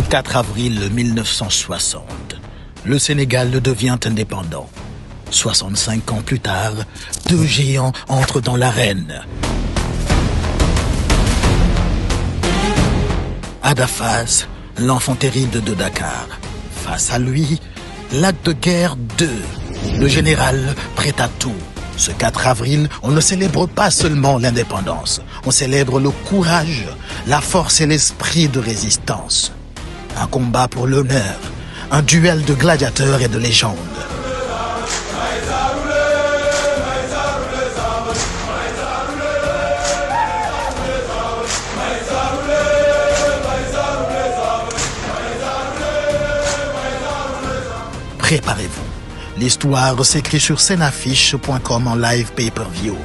Le 4 avril 1960, le Sénégal devient indépendant. 65 ans plus tard, deux géants entrent dans l'arène. Ada Fass, l'enfant terrible de Dakar. Face à lui, Lac de Guerre 2, le général prêt à tout. Ce 4 avril, on ne célèbre pas seulement l'indépendance, on célèbre le courage, la force et l'esprit de résistance. Un combat pour l'honneur, un duel de gladiateurs et de légendes. Préparez-vous, l'histoire s'écrit sur sceneaffiche.com en live pay-per-view.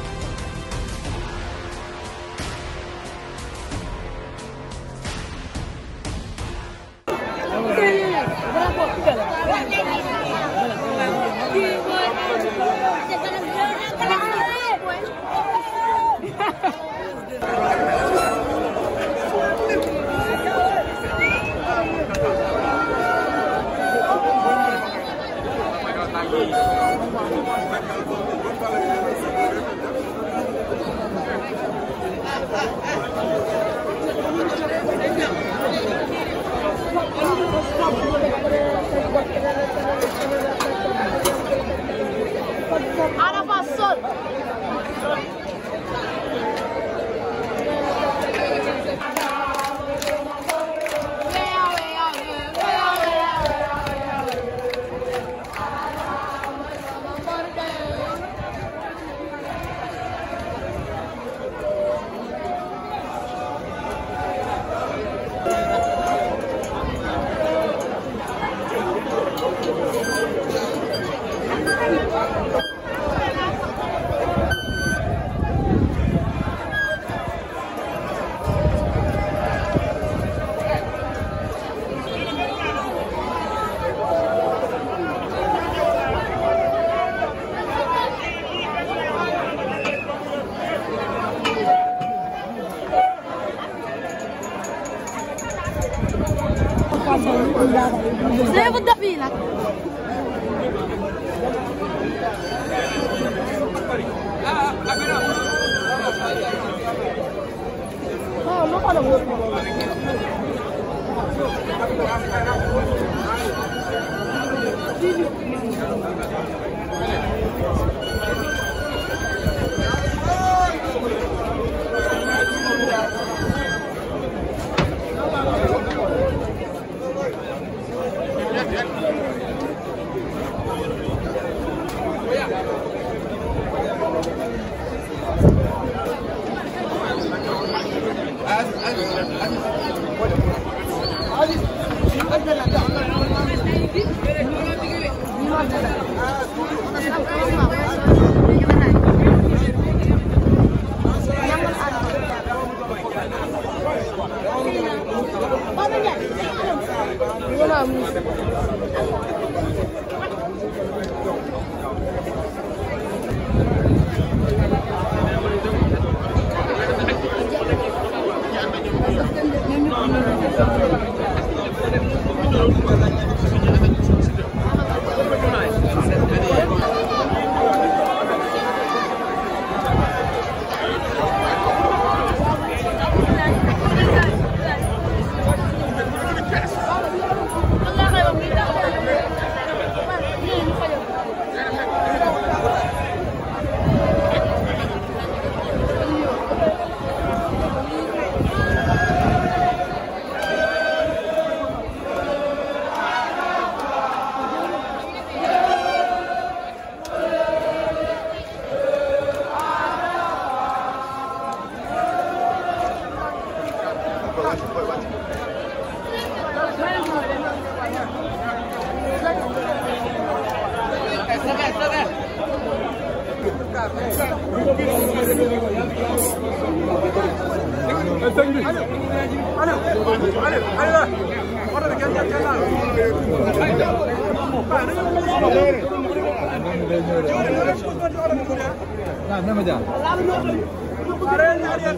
Levo da vila. Não fala muito.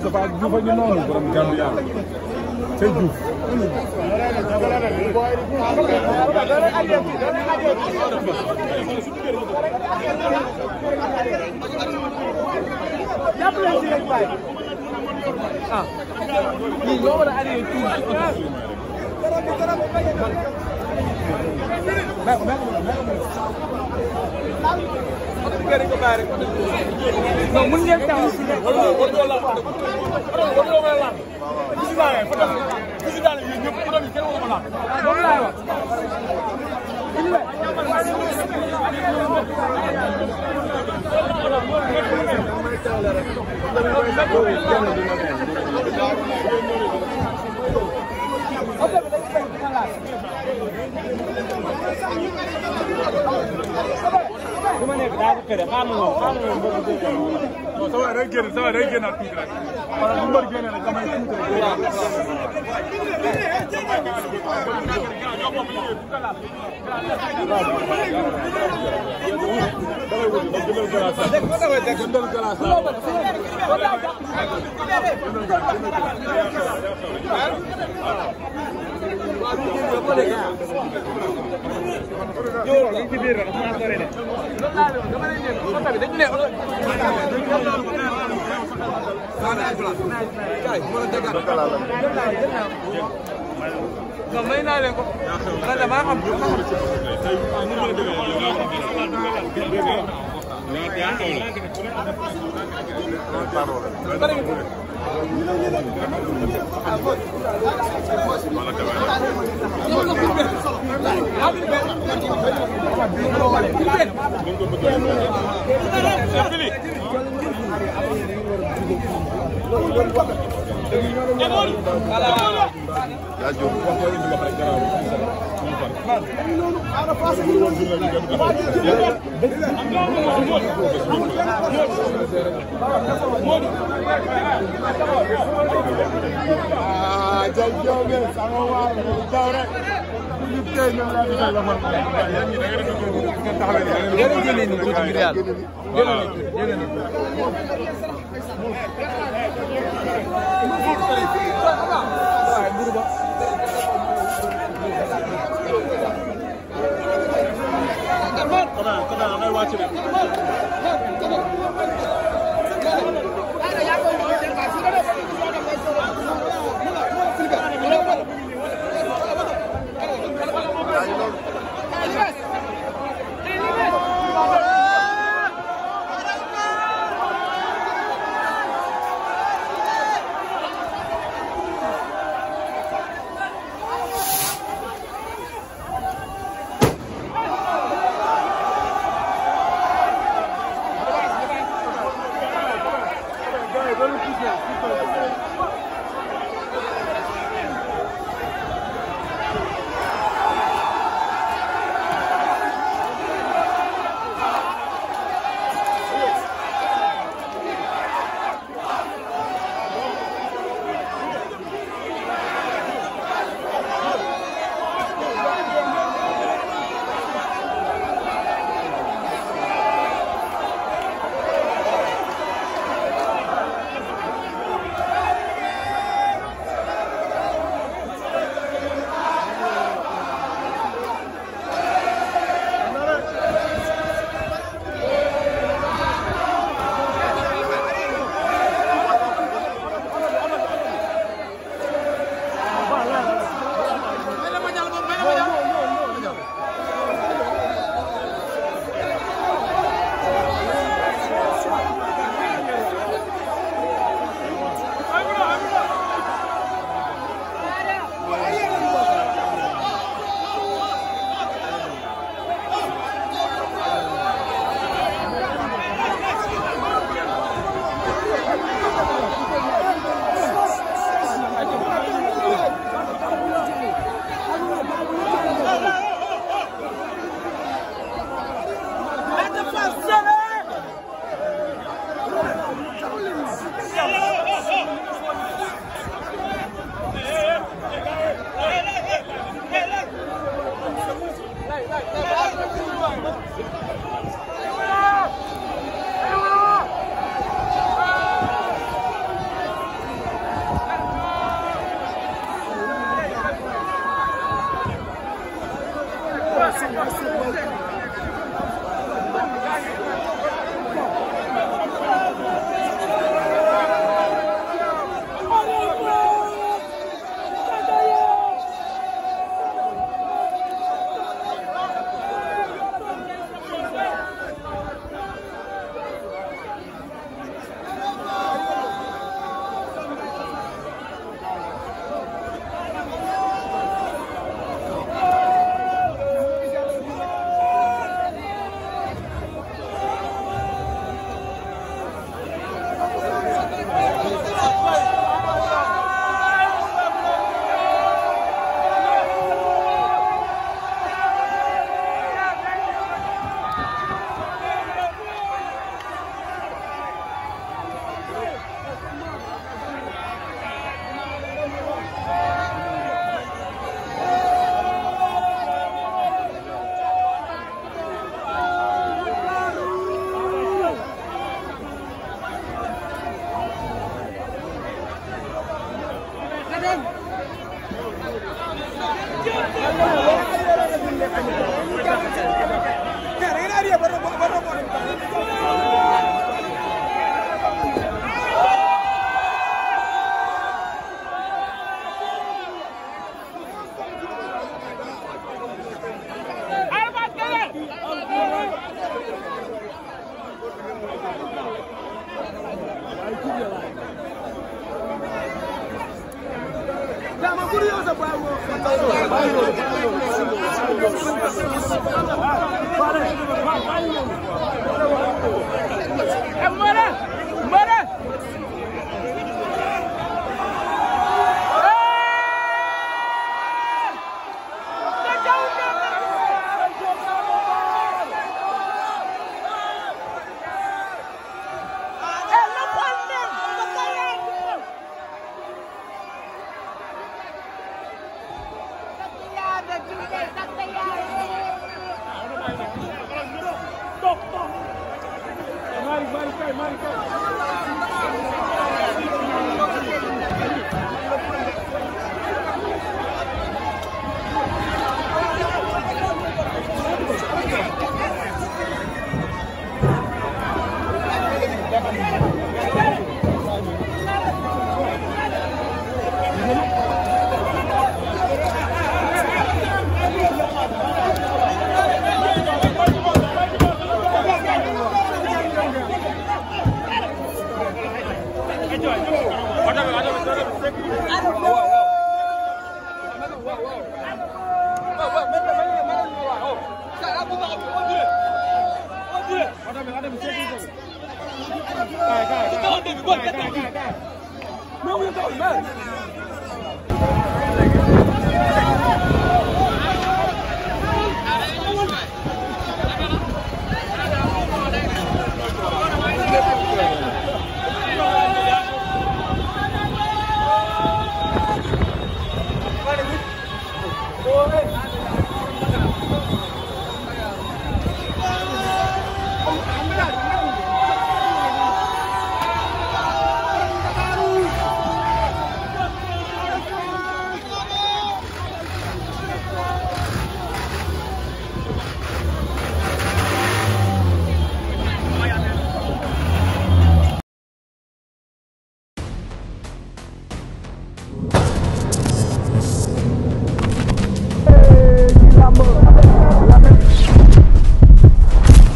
Moustapha Diouf a ngi noonu borom Gambia Sey Diouf non mun ngeen taw Cuma nih kita kerja kamu sama regen aku kira. Kalau nomor gini nak kami itu.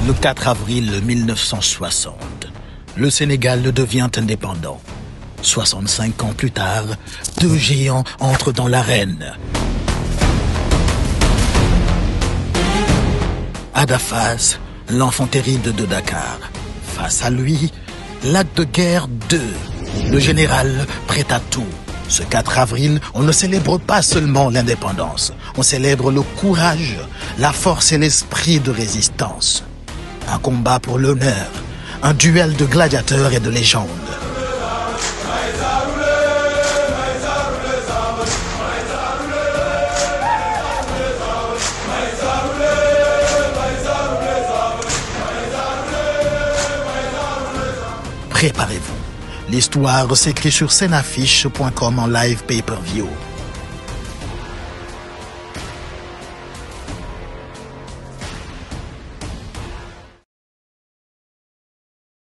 Le 4 avril 1960, le Sénégal devient indépendant. 65 ans plus tard, deux géants entrent dans l'arène. Ada Fass, l'enfant terrible de Dakar. Face à lui, l'acte de guerre 2, le général prêt à tout. Ce 4 avril, on ne célèbre pas seulement l'indépendance, on célèbre le courage, la force et l'esprit de résistance. Un combat pour l'honneur, un duel de gladiateurs et de légendes. Préparez-vous. L'histoire s'écrit sur sceneaffiche.com en live pay-per-view.